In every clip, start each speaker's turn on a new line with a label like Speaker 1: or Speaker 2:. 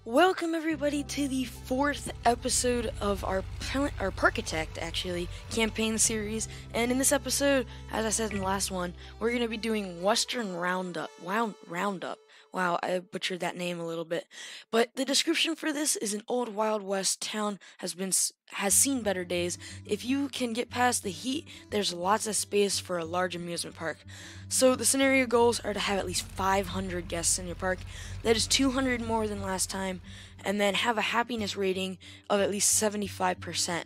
Speaker 1: Welcome everybody to the fourth episode of our Parkitect actually campaign series, and in this episode, as I said in the last one, we're going to be doing Western Roundup. Roundup. Wow, I butchered that name a little bit. But the description for this is an old Wild West town has seen better days. If you can get past the heat, there's lots of space for a large amusement park. So the scenario goals are to have at least 500 guests in your park. That is 200 more than last time, and then have a happiness rating of at least 75%,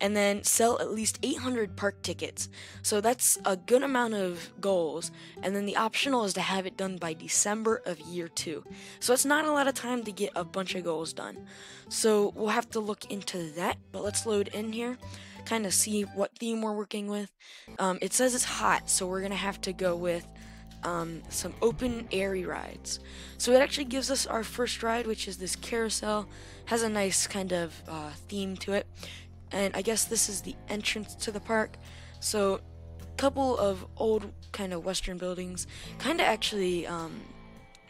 Speaker 1: and then sell at least 800 park tickets. So that's a good amount of goals, and then the optional is to have it done by December of year 2. So it's not a lot of time to get a bunch of goals done. So we'll have to look into that, but let's load in here, kind of see what theme we're working with. It says it's hot, so we're gonna have to go with some open airy rides. So it actually gives us our first ride, which is this carousel. Has a nice kind of theme to it, and I guess this is the entrance to the park. So couple of old kind of Western buildings, kind of actually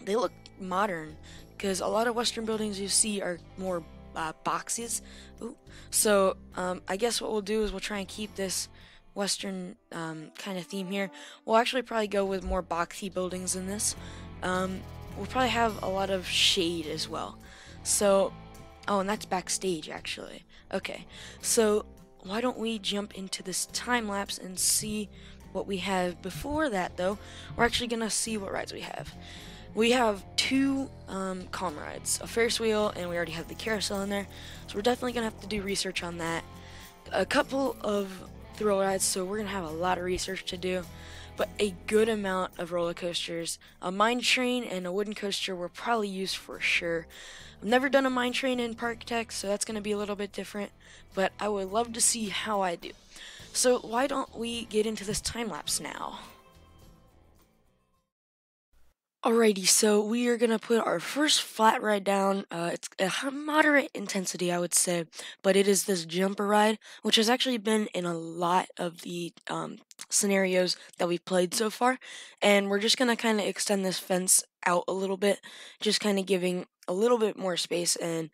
Speaker 1: they look modern because a lot of Western buildings you see are more boxes. Ooh. So I guess what we'll do is we'll try and keep this Western kind of theme here. We'll actually probably go with more boxy buildings in this. We'll probably have a lot of shade as well. So, oh, and that's backstage actually. Okay, so why don't we jump into this time lapse and see what we have before that though. We're actually gonna see what rides we have. We have two calm rides, a Ferris wheel, and we already have the carousel in there. So we're definitely gonna have to do research on that. A couple of thrill rides, so we're gonna have a lot of research to do, but a good amount of roller coasters. A mine train and a wooden coaster were probably used for sure. I've never done a mine train in Parkitect, so that's gonna be a little bit different, but I would love to see how I do. So why don't we get into this time lapse now? Alrighty, so we are gonna put our first flat ride down. It's a moderate intensity, I would say, but it is this jumper ride, which has actually been in a lot of the scenarios that we've played so far. And we're just gonna kind of extend this fence out a little bit, just kind of giving a little bit more space and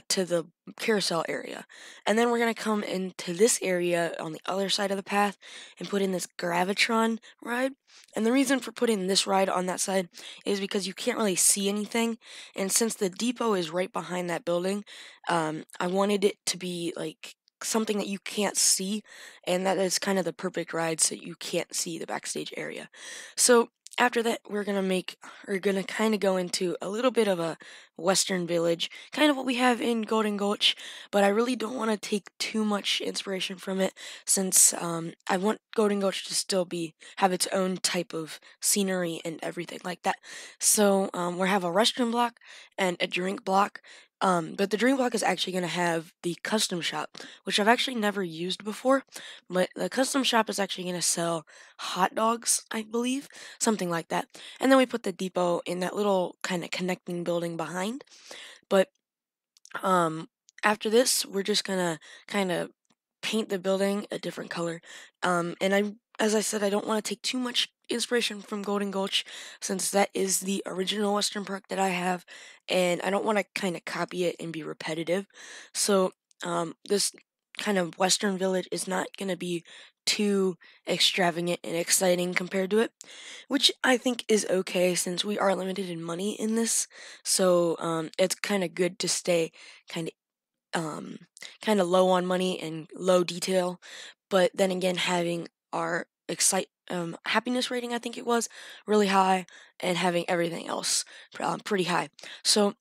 Speaker 1: to the carousel area. And then we're gonna come into this area on the other side of the path and put in this Gravitron ride. And the reason for putting this ride on that side is because you can't really see anything. And since the depot is right behind that building, I wanted it to be like something that you can't see, and that is kind of the perfect ride so you can't see the backstage area. So after that, we're gonna kind of go into a little bit of a Western village, kind of what we have in Golden Gulch, but I really don't want to take too much inspiration from it since I want Golden Gulch to still have its own type of scenery and everything like that. So we have a restaurant block and a drink block. But the drink block is actually going to have the custom shop, which I've actually never used before. But the custom shop is actually going to sell hot dogs, I believe, something like that. And then we put the depot in that little kind of connecting building behind. But um, after this, we're just gonna kind of paint the building a different color. As I said, I don't want to take too much inspiration from Golden Gulch since that is the original Western Park that I have, and I don't want to kind of copy it and be repetitive. So this kind of Western Village is not gonna be too extravagant and exciting compared to it, which I think is okay since we are limited in money in this. So it's kind of good to stay kind of kind of low on money and low detail, but then again having our happiness rating, I think it was really high, and having everything else pretty high. So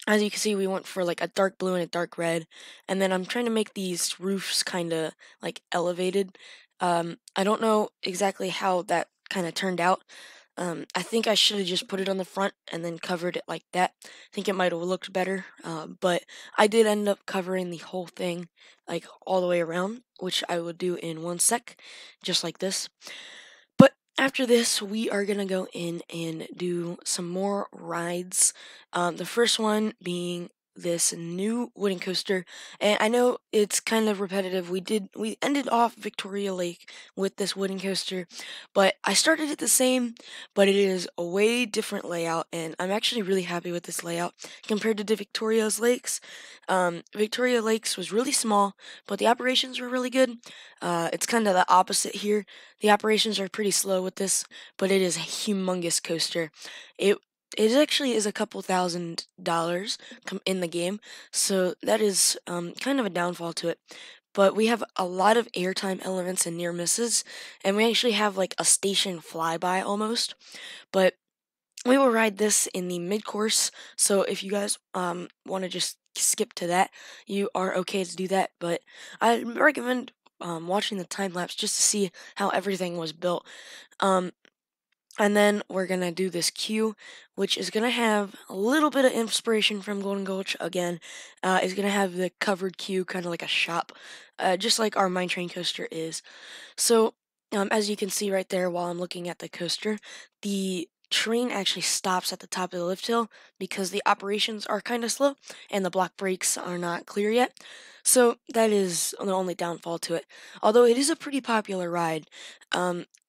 Speaker 1: as you can see, we went for like a dark blue and a dark red, and then I'm trying to make these roofs kind of like elevated. I don't know exactly how that kind of turned out. I think I should have just put it on the front and then covered it like that. I think it might have looked better, but I did end up covering the whole thing like all the way around, which I will do in one sec, just like this. But after this, we are gonna go in and do some more rides. The first one being this new wooden coaster, and I know it's kind of repetitive. We ended off Victoria Lake with this wooden coaster, but I started it the same, but it is a way different layout, and I'm actually really happy with this layout compared to the Victoria's Lakes. Victoria Lakes was really small, but the operations were really good. It's kind of the opposite here. The operations are pretty slow with this, but it is a humongous coaster. It it actually is a couple $1,000s in the game, so that is kind of a downfall to it. But we have a lot of airtime elements and near misses, and we actually have like a station flyby almost. But we will ride this in the mid course, so if you guys want to just skip to that, you are okay to do that. But I recommend watching the time lapse just to see how everything was built. Um, and then we're gonna do this queue, which is gonna have a little bit of inspiration from Golden Gulch again. It's gonna have the covered queue, kind of like a shop, just like our Mine Train coaster is. So, as you can see right there while I'm looking at the coaster, the train actually stops at the top of the lift hill because the operations are kind of slow and the block brakes are not clear yet. So that is the only downfall to it. Although it is a pretty popular ride.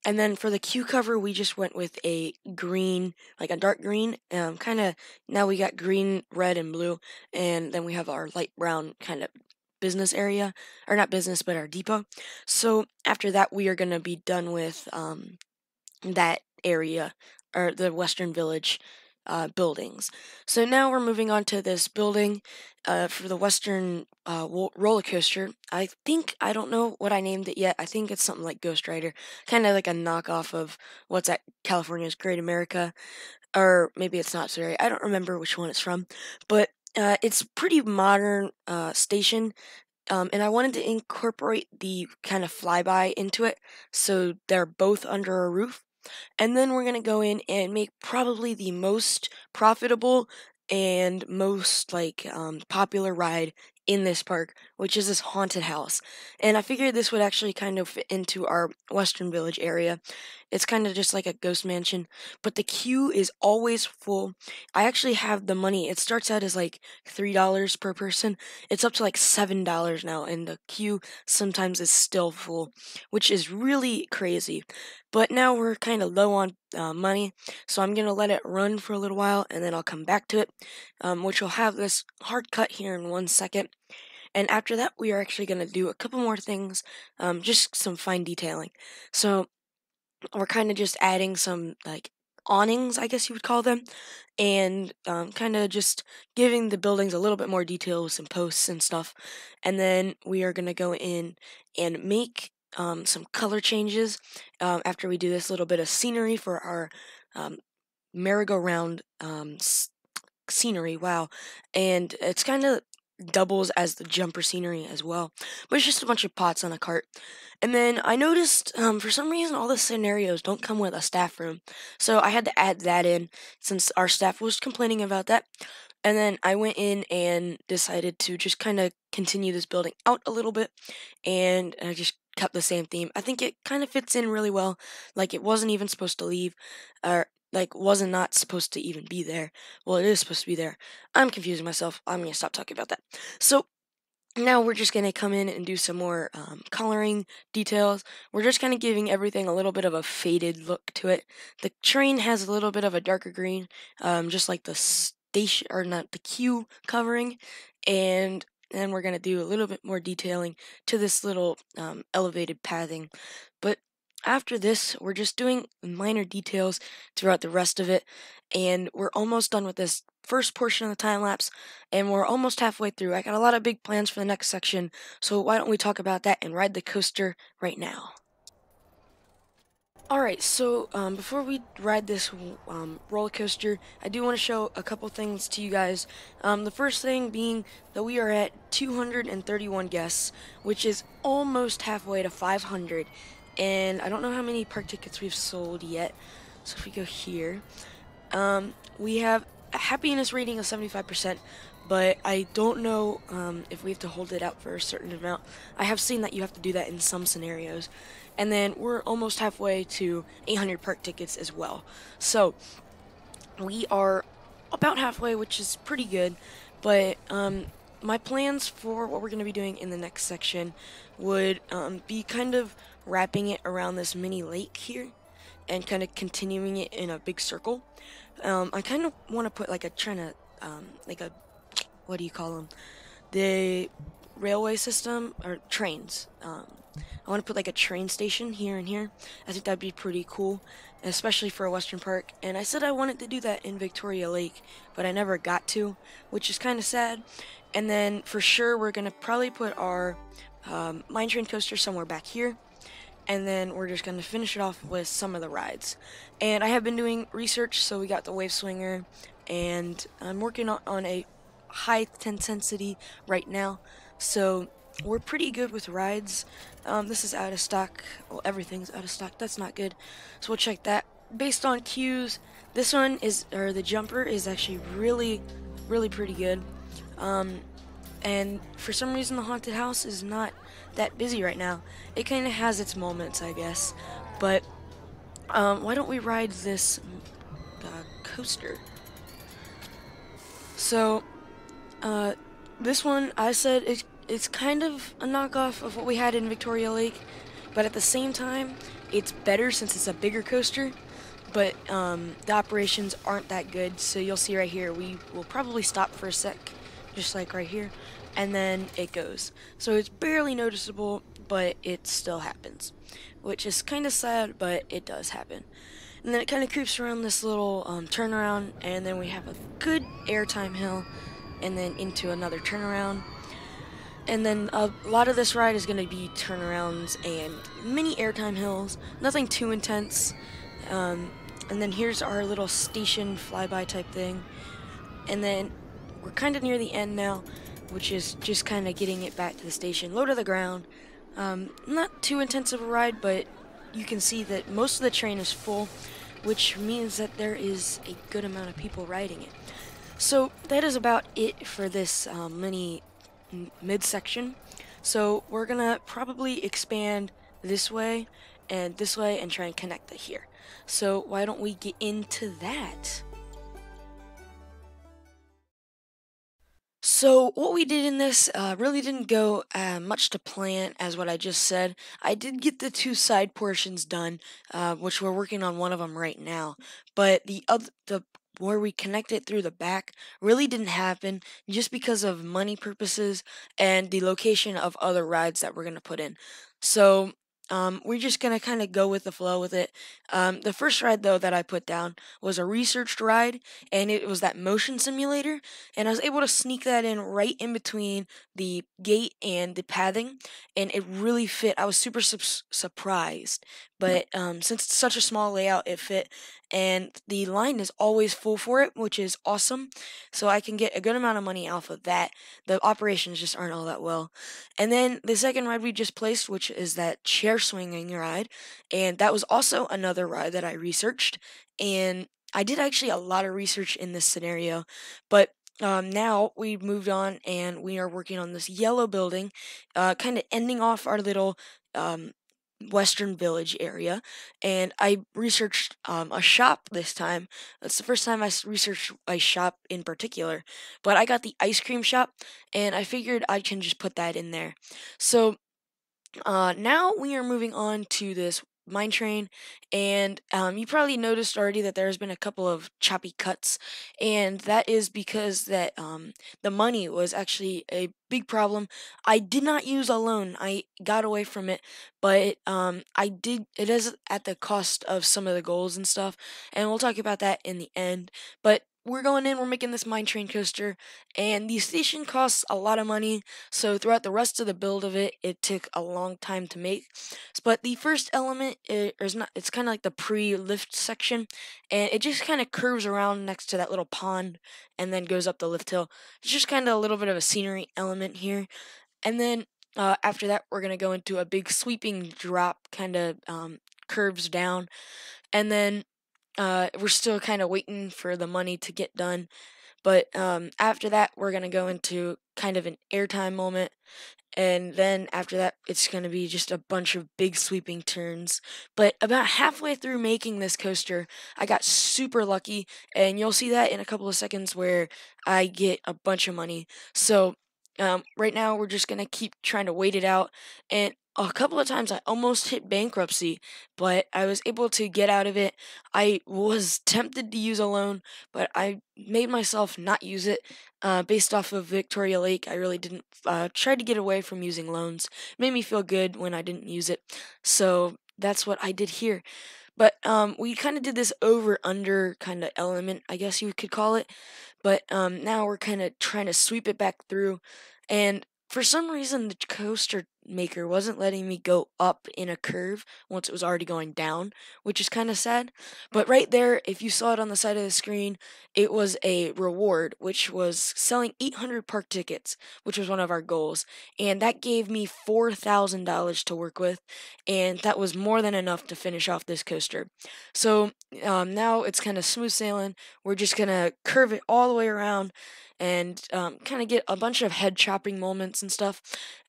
Speaker 1: And then for the queue cover, we just went with a green, like a dark green. Kind of now we got green, red, and blue, and then we have our light brown kind of business area, or not business, but our depot. So after that, we are gonna be done with that area or the Western Village buildings. So now we're moving on to this building for the Western roller coaster. I don't know what I named it yet. I think it's something like Ghost Rider, kind of like a knockoff of what's at California's Great America, or maybe it's not. Sorry, I don't remember which one it's from, but it's pretty modern station. And I wanted to incorporate the kind of flyby into it, so they're both under a roof. And then we're going to go in and make probably the most profitable and most like popular ride in this park, which is this haunted house. And I figured this would actually kind of fit into our Western Village area. It's kind of just like a ghost mansion, but the queue is always full. I actually have the money. It starts out as like $3 per person. It's up to like $7 now, and the queue sometimes is still full, which is really crazy. But now we're kind of low on money, so I'm going to let it run for a little while and then I'll come back to it, which will have this hard cut here in 1 second. And after that, we are actually going to do a couple more things, just some fine detailing. So we're kind of just adding some like awnings, I guess you would call them, and kind of just giving the buildings a little bit more detail with some posts and stuff. And then we are going to go in and make some color changes after we do this little bit of scenery for our um, merry-go-round scenery. Wow. And it's kind of doubles as the jumper scenery as well, but it's just a bunch of pots on a cart. And then I noticed for some reason all the scenarios don't come with a staff room, so I had to add that in since our staff was complaining about that. And then I went in and decided to just kind of continue this building out a little bit, and I just kept the same theme. I think it kind of fits in really well, like it wasn't even supposed to leave, or like wasn't not supposed to even be there. Well, it is supposed to be there. I'm confusing myself. I'm gonna stop talking about that. So now we're just gonna come in and do some more coloring details. We're just kind of giving everything a little bit of a faded look to it. The train has a little bit of a darker green, just like the station, or not the queue covering, and then we're gonna do a little bit more detailing to this little elevated pathing. But after this, we're just doing minor details throughout the rest of it, and we're almost done with this first portion of the time lapse, and we're almost halfway through. I got a lot of big plans for the next section, so why don't we talk about that and ride the coaster right now? Alright, so before we ride this roller coaster, I do want to show a couple things to you guys. The first thing being that we are at 231 guests, which is almost halfway to 500. And I don't know how many park tickets we've sold yet. So if we go here, we have a happiness rating of 75%, but I don't know if we have to hold it out for a certain amount. I have seen that you have to do that in some scenarios. And then we're almost halfway to 800 park tickets as well. So we are about halfway, which is pretty good. But my plans for what we're going to be doing in the next section would be kind of wrapping it around this mini lake here and kind of continuing it in a big circle. I kind of want to put like a trying to like a what do you call them? The railway system or trains. I want to put like a train station here and here. I think that'd be pretty cool, especially for a Western Park. And I said I wanted to do that in Victoria Lake, but I never got to, which is kind of sad. And then for sure, we're gonna probably put our mine train coaster somewhere back here, and then we're just going to finish it off with some of the rides. And I have been doing research, so we got the Wave Swinger, and I'm working on a high intensity right now, so we're pretty good with rides. This is out of stock. Well, everything's out of stock. That's not good. So we'll check that. Based on cues, this one is, or the jumper is actually really, really pretty good. Um, and for some reason, the haunted house is not that busy right now. It kind of has its moments, I guess. But why don't we ride this coaster? So, uh, this one, I said it's kind of a knockoff of what we had in Victoria Lake, but at the same time, it's better since it's a bigger coaster. But the operations aren't that good, so you'll see right here, we will probably stop for a sec, just like right here, and then it goes. So it's barely noticeable, but it still happens, which is kind of sad, but it does happen. And then it kind of creeps around this little turnaround, and then we have a good airtime hill, and then into another turnaround. And then a lot of this ride is going to be turnarounds and mini airtime hills, nothing too intense. Um, and then here's our little station flyby type thing. And then we're kind of near the end now, which is just kind of getting it back to the station, low to the ground. Not too intensive a ride, but you can see that most of the train is full, which means that there is a good amount of people riding it. So that is about it for this mini midsection. So we're gonna probably expand this way and try and connect it here. So why don't we get into that? So what we did in this really didn't go much to plan as what I just said. I did get the two side portions done, which we're working on one of them right now. But the where we connect it through the back really didn't happen just because of money purposes and the location of other rides that we're gonna put in. So we're just gonna kind of go with the flow with it. The first ride though that I put down was a researched ride, and it was that motion simulator, and I was able to sneak that in right in between the gate and the pathing, and it really fit. I was super surprised, but since it's such a small layout, it fit, and the line is always full for it, which is awesome. So I can get a good amount of money off of that. The operations just aren't all that well. And then the second ride we just placed, which is that chair swinging ride, and that was also another ride that I researched, and I did actually a lot of research in this scenario, but now we've moved on and we are working on this yellow building, kind of ending off our little um, Western Village area. And I researched a shop this time. It's the first time researched a shop in particular, but I got the ice cream shop, and I figured I can just put that in there. So now we are moving on to this mine train, and you probably noticed already that there's been a couple of choppy cuts, and that is because that the money was actually a big problem. I did not use a loan; I got away from it, but I did. It is at the cost of some of the goals and stuff, and we'll talk about that in the end. But we're going in. We're making this mine train coaster, and the station costs a lot of money, so throughout the rest of the build of it, it took a long time to make. But the first element is not. It's kind of like the pre-lift section, and it just kind of curves around next to that little pond, and then goes up the lift hill. It's just kind of a little bit of a scenery element here, and then after that, we're gonna go into a big sweeping drop, kind of curves down, and then we're still kind of waiting for the money to get done. But after that, we're gonna go into kind of an airtime moment, and then after that it's going to be just a bunch of big sweeping turns. But about halfway through making this coaster, I got super lucky, and you'll see that in a couple of seconds where I get a bunch of money. So right now we're just going to keep trying to wait it out, and a couple of times I almost hit bankruptcy, but I was able to get out of it. I was tempted to use a loan, but I made myself not use it based off of Victoria Lake. I really didn't try to get away from using loans. It made me feel good when I didn't use it. So that's what I did here. But we kind of did this over under kind of element, I guess you could call it. But now we're kind of trying to sweep it back through. And for some reason, the coaster maker wasn't letting me go up in a curve once it was already going down, which is kind of sad. But right there, if you saw it on the side of the screen, it was a reward, which was selling 800 park tickets, which was one of our goals. And that gave me $4,000 to work with, and that was more than enough to finish off this coaster. So now it's kind of smooth sailing. We're just going to curve it all the way around and kind of get a bunch of head chopping moments and stuff,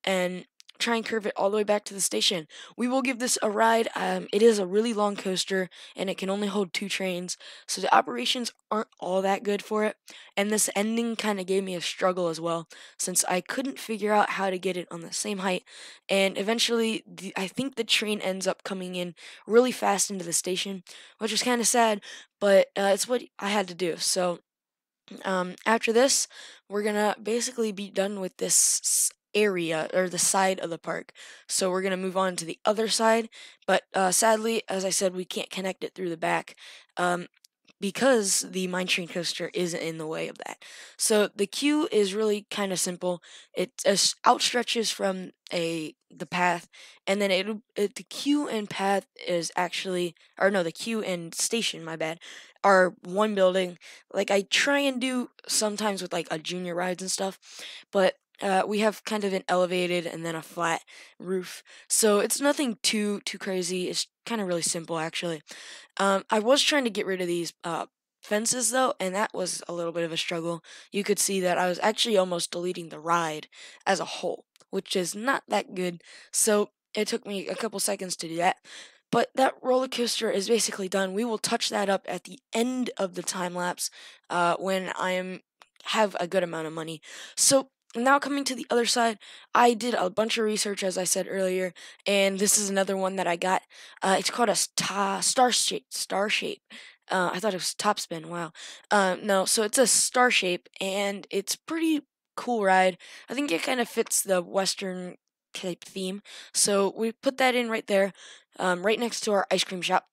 Speaker 1: and try and curve it all the way back to the station. We will give this a ride. It is a really long coaster, and it can only hold 2 trains, so the operations aren't all that good for it. And this ending kind of gave me a struggle as well, since I couldn't figure out how to get it on the same height. And eventually, I think the train ends up coming in really fast into the station, which is kind of sad, but it's what I had to do. So after this, we're gonna basically be done with this area or the side of the park. So we're gonna move on to the other side, but sadly, as I said, we can't connect it through the back. Um, because the mine train coaster isn't in the way of that. So the queue is really kind of simple. It outstretches from the path, and then the queue and path is actually, or no, the queue and station, my bad, are one building. Like I try and do sometimes with like a junior rides and stuff, but we have kind of an elevated and then a flat roof, so it's nothing too crazy. It's kind of really simple actually. I was trying to get rid of these fences though, and that was a little bit of a struggle. You could see that I was actually almost deleting the ride as a whole, which is not that good. So it took me a couple seconds to do that. But that roller coaster is basically done. We will touch that up at the end of the time lapse when have a good amount of money. So now coming to the other side, I did a bunch of research as I said earlier, and this is another one that I got. It's called a star shape. Star shape. I thought it was top spin. Wow. No, so it's a star shape, and it's pretty cool ride. I think it kind of fits the Western type theme. So we put that in right there, right next to our ice cream shop.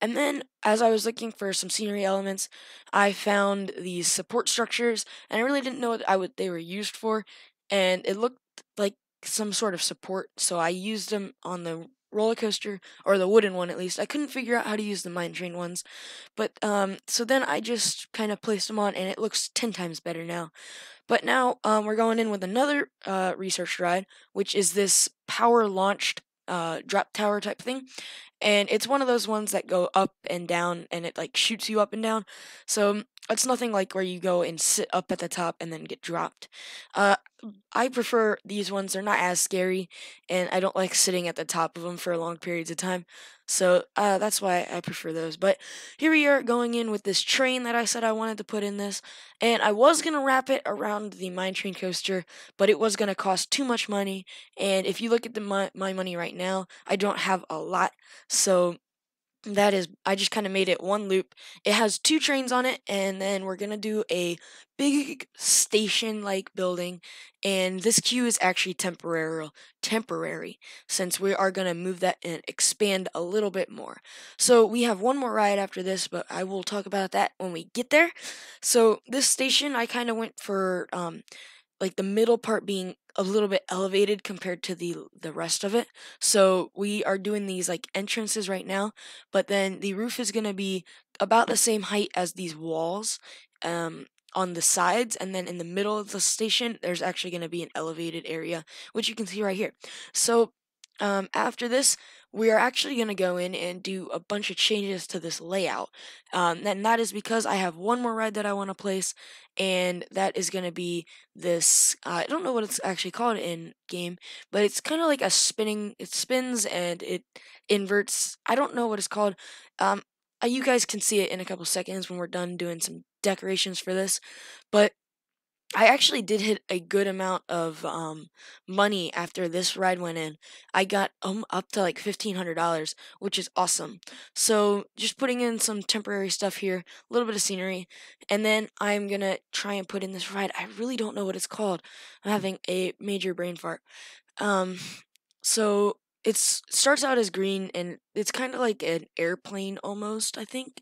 Speaker 1: And then, as I was looking for some scenery elements, I found these support structures, and I really didn't know what they were used for, and it looked like some sort of support, so I used them on the roller coaster, or the wooden one at least. I couldn't figure out how to use the mine train ones, but so then I just kind of placed them on, and it looks 10 times better now. But now we're going in with another research ride, which is this power launched drop tower type thing, and it's one of those ones that go up and down, and it like shoots you up and down. So it's nothing like where you go and sit up at the top and then get dropped. Uh, I prefer these ones. They're not as scary, and I don't like sitting at the top of them for long periods of time. So that's why I prefer those. But here we are going in with this train that I said I wanted to put in this, and I was gonna wrap it around the mine train coaster, but it was gonna cost too much money. And if you look at my money right now, I don't have a lot, so that is, I just kind of made it one loop. It has 2 trains on it, and then we're gonna do a big station-like building. And this queue is actually temporary, since we are gonna move that and expand a little bit more. So we have one more ride after this, but I will talk about that when we get there. So this station, I kind of went for like the middle part being a little bit elevated compared to the rest of it. So we are doing these like entrances right now, but then the roof is going to be about the same height as these walls on the sides, and then in the middle of the station there's actually going to be an elevated area, which you can see right here. So after this, we are actually going to go in and do a bunch of changes to this layout. And that is because I have one more ride that I want to place, and that is going to be this. I don't know what it's actually called in game, but it's kind of like a spinning. It spins and it inverts. I don't know what it's called. You guys can see it in a couple seconds when we're done doing some decorations for this, but I actually did hit a good amount of money after this ride went in. I got up to like $1,500, which is awesome. So just putting in some temporary stuff here, a little bit of scenery, and then I'm gonna try and put in this ride. I really don't know what it's called. I'm having a major brain fart. Um, so starts out as green, and it's kind of like an airplane almost, I think.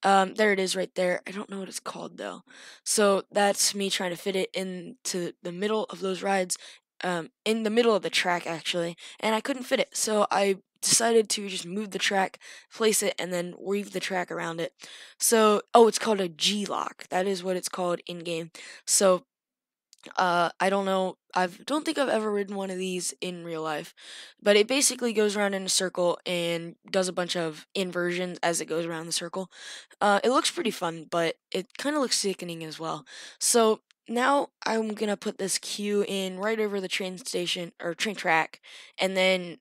Speaker 1: There it is right there. I don't know what it's called though. So that's me trying to fit it into the middle of those rides, in the middle of the track actually, and I couldn't fit it. So I decided to just move the track, place it, and then weave the track around it. So, oh, it's called a G-lock. That is what it's called in game. So I don't know. I don't think I've ever ridden one of these in real life, but it basically goes around in a circle and does a bunch of inversions as it goes around the circle. It looks pretty fun, but it kind of looks sickening as well. So now I'm gonna put this queue in right over the train station or train track, and then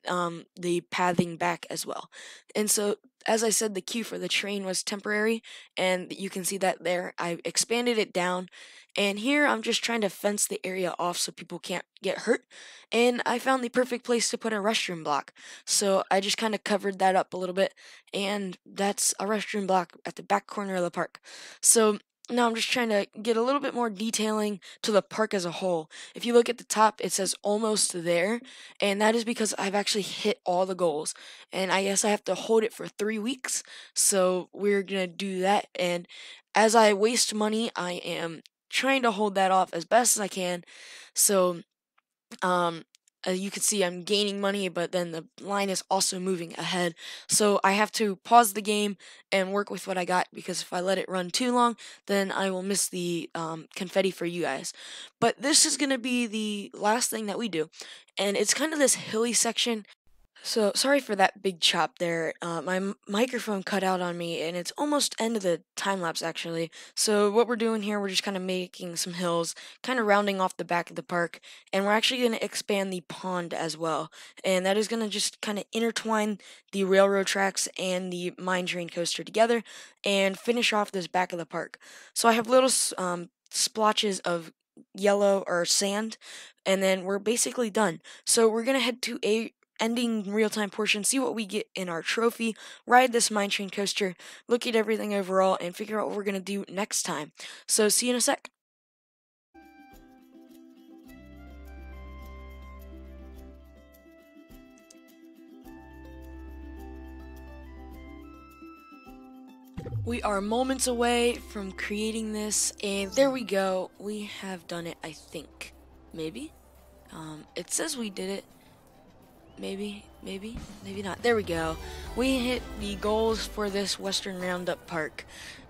Speaker 1: the pathing back as well. And so, as I said, the queue for the train was temporary, and you can see that there. I expanded it down, and here I'm just trying to fence the area off so people can't get hurt. And I found the perfect place to put a restroom block. So I just kind of covered that up a little bit, and that's a restroom block at the back corner of the park. So now I'm just trying to get a little bit more detailing to the park as a whole. If you look at the top, it says almost there, and that is because I've actually hit all the goals. And I guess I have to hold it for 3 weeks. So we're gonna do that. And as I waste money, I am trying to hold that off as best as I can. So, um, you can see I'm gaining money, but then the line is also moving ahead. So I have to pause the game and work with what I got, because if I let it run too long, then I will miss the confetti for you guys. But this is going to be the last thing that we do. And it's kind of this hilly section. So sorry for that big chop there. My microphone cut out on me, and it's almost end of the time lapse actually. So what we're doing here, we're just kind of making some hills, kind of rounding off the back of the park, and we're actually going to expand the pond as well. And that is going to just kind of intertwine the railroad tracks and the mine train coaster together, and finish off this back of the park. So I have little splotches of yellow or sand, and then we're basically done. So we're gonna head to a ending real-time portion, see what we get in our trophy, ride this mine train coaster, look at everything overall, and figure out what we're gonna do next time. So see you in a sec. We are moments away from creating this, and there we go. We have done it, I think. Maybe? It says we did it. Maybe not. There we go. We hit the goals for this Western Roundup Park.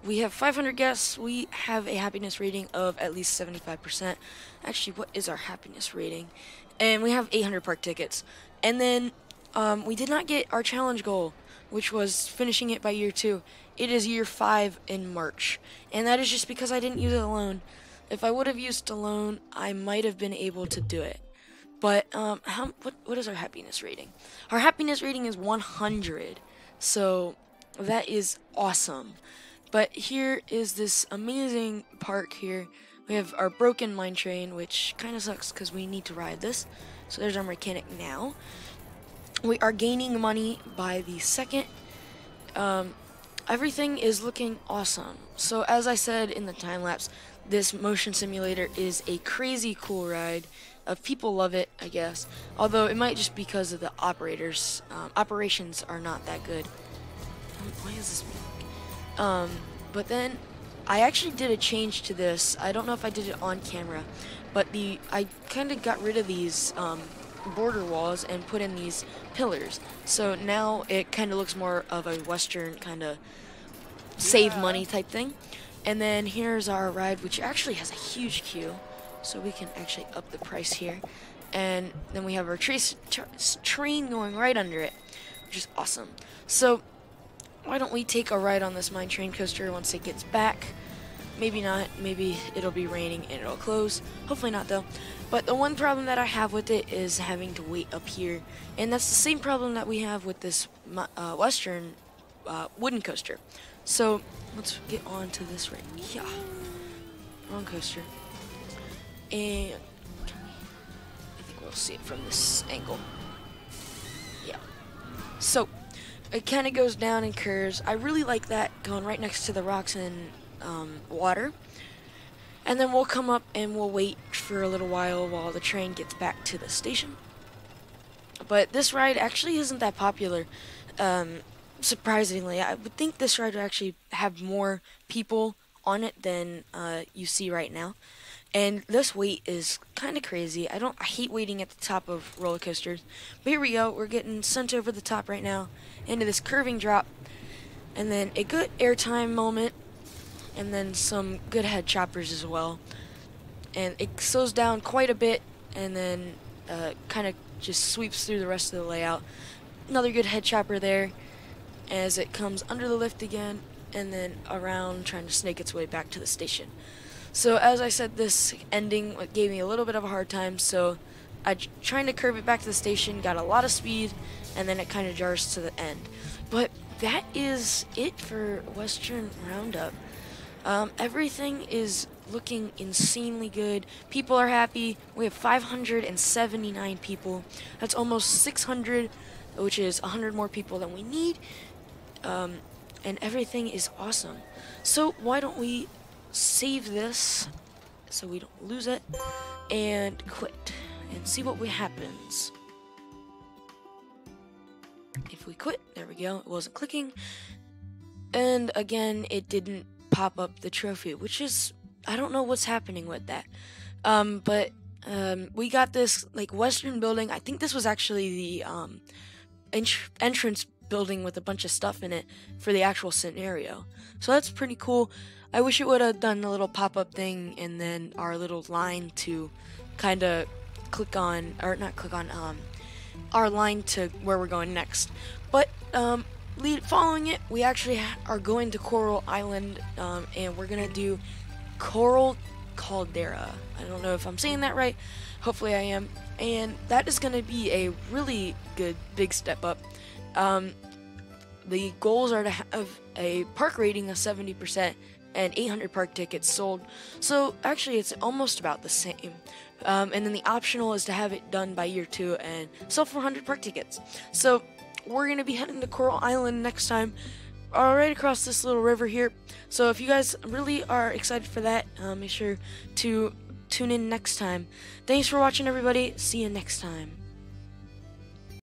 Speaker 1: We have 500 guests. We have a happiness rating of at least 75%. Actually, what is our happiness rating? And we have 800 park tickets. And then we did not get our challenge goal, which was finishing it by year 2. It is year 5 in March. And that is just because I didn't use it alone. If I would have used it alone, I might have been able to do it. But what is our happiness rating? Our happiness rating is 100. So that is awesome. But here is this amazing park here. We have our broken mine train, which kind of sucks because we need to ride this. So there's our mechanic now. We are gaining money by the second. Everything is looking awesome. So as I said in the time lapse, this motion simulator is a crazy cool ride. People love it, I guess. Although it might just because of the operators. Operations are not that good. Why is this music? But then I actually did a change to this. I don't know if I did it on camera, but I kind of got rid of these border walls and put in these pillars. So now it kind of looks more of a Western kind of save money type thing. And then here's our ride, which actually has a huge queue. So we can actually up the price here. And then we have our train going right under it. which is awesome. So why don't we take a ride on this mine train coaster once it gets back? Maybe not, maybe it'll be raining and it'll close. Hopefully not though. But the one problem that I have with it is having to wait up here. And that's the same problem that we have with this Western wooden coaster. So let's get on to this right here. Wrong coaster. And I think we'll see it from this angle. Yeah. So it kind of goes down and curves. I really like that, going right next to the rocks and water. And then we'll come up and we'll wait for a little while the train gets back to the station. But this ride actually isn't that popular. Surprisingly, I would think this ride would actually have more people on it than you see right now. And this wait is kind of crazy. I hate waiting at the top of roller coasters. But here we go. We're getting sent over the top right now into this curving drop. And then a good airtime moment. And then some good head choppers as well. And it slows down quite a bit. And then kind of just sweeps through the rest of the layout. Another good head chopper there as it comes under the lift again. And then around, trying to snake its way back to the station. So as I said, this ending gave me a little bit of a hard time, so I trying to curve it back to the station, got a lot of speed, and then it kind of jars to the end. But that is it for Western Roundup. Everything is looking insanely good. People are happy. We have 579 people. That's almost 600, which is 100 more people than we need. And everything is awesome. So why don't we save this so we don't lose it and quit and see what happens. If we quit, there we go, it wasn't clicking, and again it didn't pop up the trophy, which is, I don't know what's happening with that. But we got this like Western building. I think this was actually the entrance building with a bunch of stuff in it for the actual scenario, so that's pretty cool. I wish it would have done a little pop-up thing and then our little line to kind of click on, or not click on, our line to where we're going next. But following it, we actually are going to Coral Island, and we're gonna do Coral Caldera. I don't know if I'm saying that right. Hopefully I am. And that is gonna be a really good big step up. The goals are to have a park rating of 70% and 800 park tickets sold. So actually it's almost about the same. And then the optional is to have it done by year 2 and sell 400 park tickets. So we're going to be heading to Coral Island next time, right across this little river here. So if you guys really are excited for that, make sure to tune in next time. Thanks for watching, everybody. See you next time.